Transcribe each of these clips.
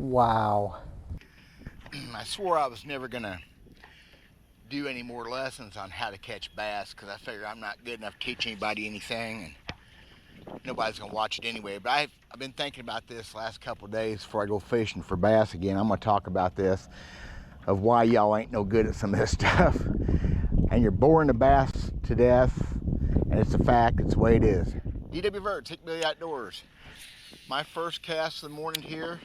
Wow. I swore I was never going to do any more lessons on how to catch bass because I figure I'm not good enough to teach anybody anything and nobody's going to watch it anyway. But I've been thinking about this last couple of days before I go fishing for bass again. I'm going to talk about this, of why y'all ain't no good at some of this stuff. And you're boring the bass to death, and it's a fact, it's the way it is. D.W. Vert, Take Me to the Outdoors. My first cast of the morning here,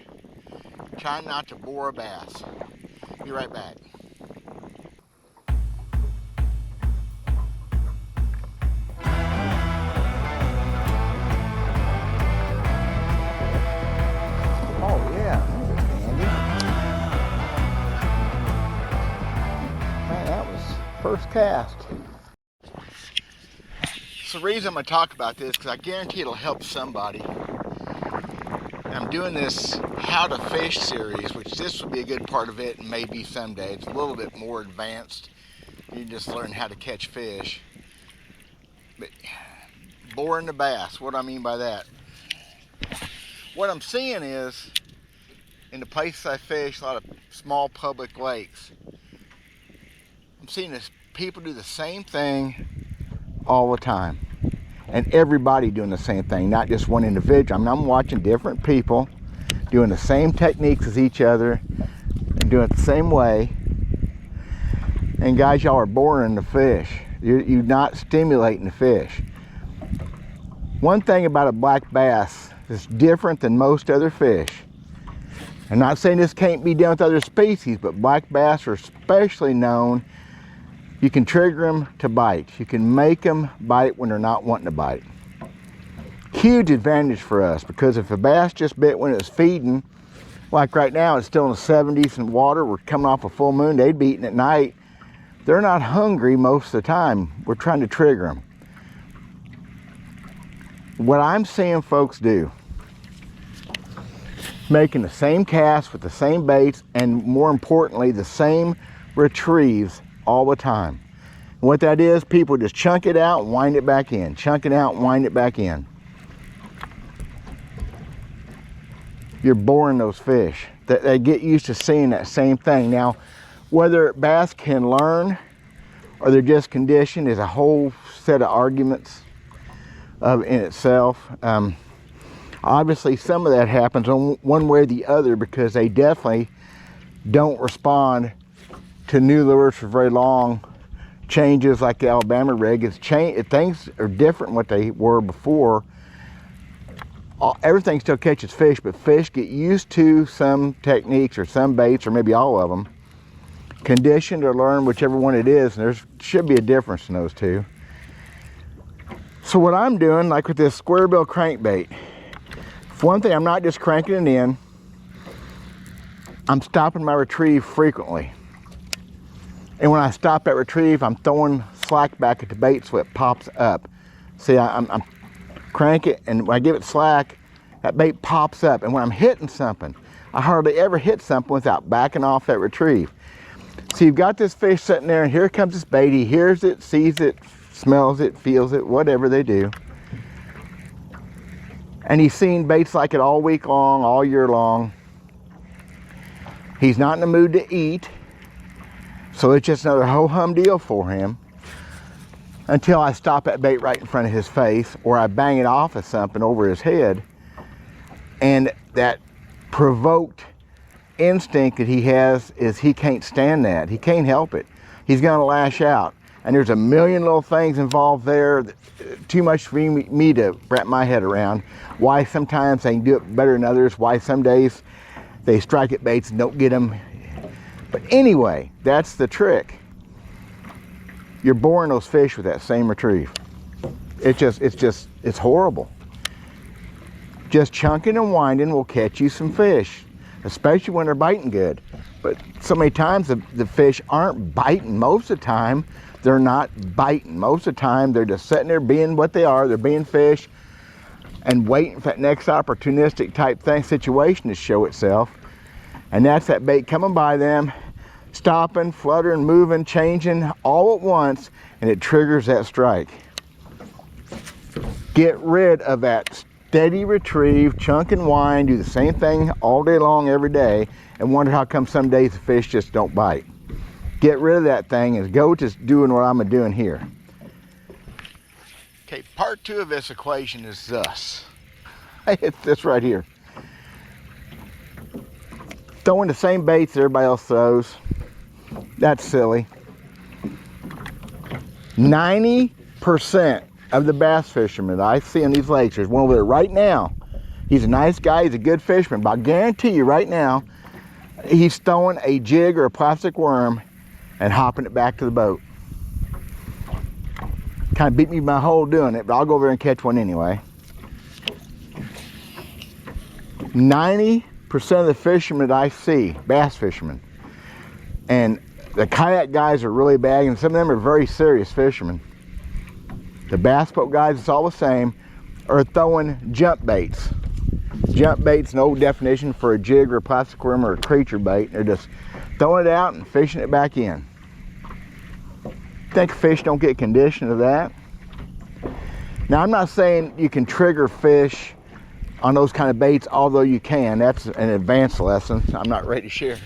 trying not to bore a bass. Be right back. Oh yeah, handy. Man, that was first cast. So the reason I'm going to talk about this, because I guarantee it'll help somebody. I'm doing this How to Fish series, which this will be a good part of it, and maybe someday. It's a little bit more advanced. You just learn how to catch fish. But boring the bass, what do I mean by that? What I'm seeing is, in the places I fish, a lot of small public lakes, I'm seeing this, people do the same thing all the time. And everybody doing the same thing, not just one individual. I mean, I'm watching different people doing the same techniques as each other and doing it the same way. And guys, y'all are boring the fish. You're not stimulating the fish. One thing about a black bass that's different than most other fish, I'm not saying this can't be done with other species, but black bass are especially known. You can trigger them to bite. You can make them bite when they're not wanting to bite. Huge advantage for us, because if a bass just bit when it's feeding, like right now it's still in the 70s in water, we're coming off a full moon, they'd be eating at night. They're not hungry most of the time. We're trying to trigger them. What I'm seeing folks do, making the same cast with the same baits, and more importantly, the same retrieves all the time. And what that is, people just chunk it out and wind it back in. Chunk it out and wind it back in. You're boring those fish. They get used to seeing that same thing. Now, whether bass can learn or they're just conditioned is a whole set of arguments in itself. Obviously, some of that happens on one way or the other, because they definitely don't respond to new lures for very long. Changes like the Alabama rig, things are different than what they were before. Everything still catches fish, but fish get used to some techniques or some baits, or maybe all of them, conditioned or learn whichever one it is, and there should be a difference in those two. So what I'm doing, like with this square bill crankbait, for one thing, I'm not just cranking it in, I'm stopping my retrieve frequently. And when I stop that retrieve, I'm throwing slack back at the bait so it pops up. See, I'm crank it, and when I give it slack, that bait pops up. And when I'm hitting something, I hardly ever hit something without backing off that retrieve. So you've got this fish sitting there, and here comes this bait. He hears it, sees it, smells it, feels it, whatever they do. And he's seen baits like it all week long, all year long. He's not in the mood to eat. So it's just another ho-hum deal for him, until I stop that bait right in front of his face, or I bang it off of something over his head. And that provoked instinct that he has is he can't stand that. He can't help it. He's gonna lash out. And there's a million little things involved there, too much for me to wrap my head around. Why sometimes they can do it better than others, why some days they strike at baits and don't get them. But anyway, that's the trick. You're boring those fish with that same retrieve. It's horrible. Just chunking and winding will catch you some fish, especially when they're biting good. But so many times the fish aren't biting. Most of the time, they're not biting. Most of the time, they're just sitting there being what they are. They're being fish and waiting for that next opportunistic type thing, situation to show itself. And that's that bait coming by them, stopping, fluttering, moving, changing all at once, and it triggers that strike. Get rid of that steady retrieve, chunk and wind, do the same thing all day long every day, and wonder how come some days the fish just don't bite. Get rid of that thing and go just doing what I'm doing here. Okay, part 2 of this equation is this. It's this right here. Throwing the same baits everybody else throws. That's silly. 90% of the bass fishermen that I see in these lakes, there's one over there right now. He's a nice guy, he's a good fisherman, but I guarantee you right now, he's throwing a jig or a plastic worm and hopping it back to the boat. Kind of beat me my hole doing it, but I'll go over there and catch one anyway. 90% of the fishermen that I see, bass fishermen, and the kayak guys are really bad, and some of them are very serious fishermen. The bass boat guys, it's all the same, are throwing jump baits. Jump bait's an old definition for a jig or a plastic worm or a creature bait. They're just throwing it out and fishing it back in. Think fish don't get conditioned to that? Now, I'm not saying you can trigger fish on those kind of baits, although you can. That's an advanced lesson I'm not ready to share.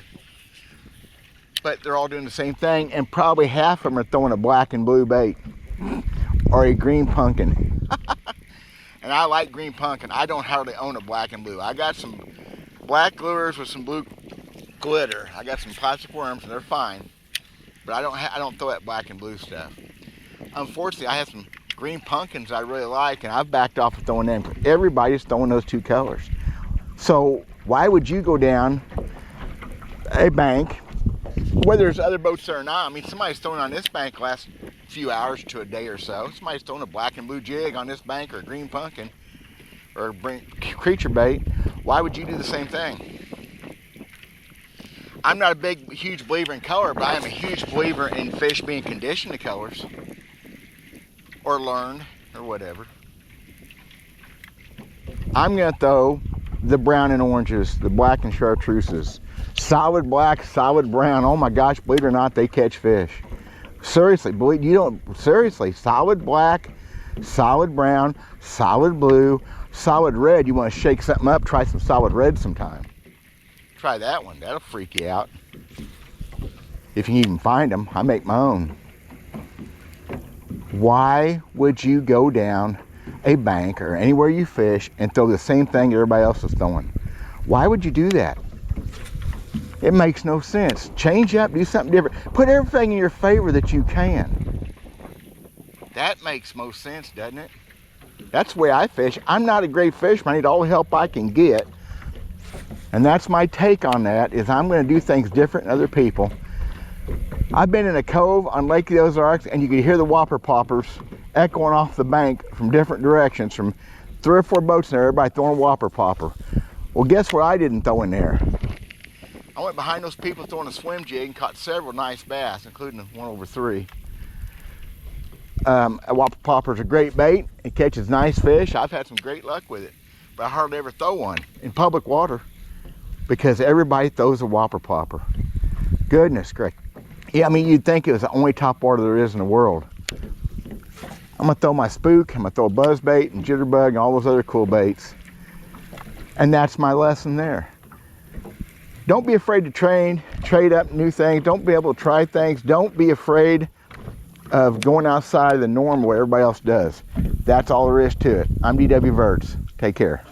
But they're all doing the same thing, and probably half of them are throwing a black and blue bait or a green pumpkin. And I like green pumpkin. I don't hardly own a black and blue. I got some black lures with some blue glitter. I got some plastic worms, and they're fine. But I don't throw that black and blue stuff. Unfortunately, I have some green pumpkins I really like, and I've backed off of throwing them. Everybody's throwing those 2 colors. So why would you go down a bank, whether there's other boats there or not? I mean, somebody's throwing on this bank the last few hours to a day or so. Somebody's throwing a black and blue jig on this bank, or a green pumpkin, or a creature bait. Why would you do the same thing? I'm not a huge believer in color, but I am a huge believer in fish being conditioned to colors, or learned, or whatever. I'm gonna throw the brown and oranges, the black and chartreuses. Solid black, solid brown. Oh my gosh, believe it or not, they catch fish. Seriously, seriously, solid black, solid brown, solid blue, solid red. You want to shake something up, try some solid red sometime. Try that one, that'll freak you out. If you can even find them, I make my own. Why would you go down a bank or anywhere you fish and throw the same thing everybody else is throwing? Why would you do that? It makes no sense. Change up, do something different. Put everything in your favor that you can. That makes most sense, doesn't it? That's the way I fish. I'm not a great fisherman. I need all the help I can get. And that's my take on that, is I'm going to do things different than other people. I've been in a cove on Lake of the Ozarks, and you could hear the whopper poppers echoing off the bank from different directions, from 3 or 4 boats in there, everybody throwing a whopper popper. Well, guess what I didn't throw in there? I went behind those people throwing a swim jig and caught several nice bass, including 1 over 3. A whopper popper is a great bait. It catches nice fish. I've had some great luck with it, but I hardly ever throw one in public water because everybody throws a whopper popper. Goodness gracious. Yeah, I mean, you'd think it was the only top water there is in the world. I'm gonna throw my spook, I'm gonna throw a buzz bait and jitterbug and all those other cool baits. And that's my lesson there. Don't be afraid to trade up new things. Don't be able to try things. Don't be afraid of going outside of the norm where everybody else does. That's all there is to it. I'm DW Verts. Take care.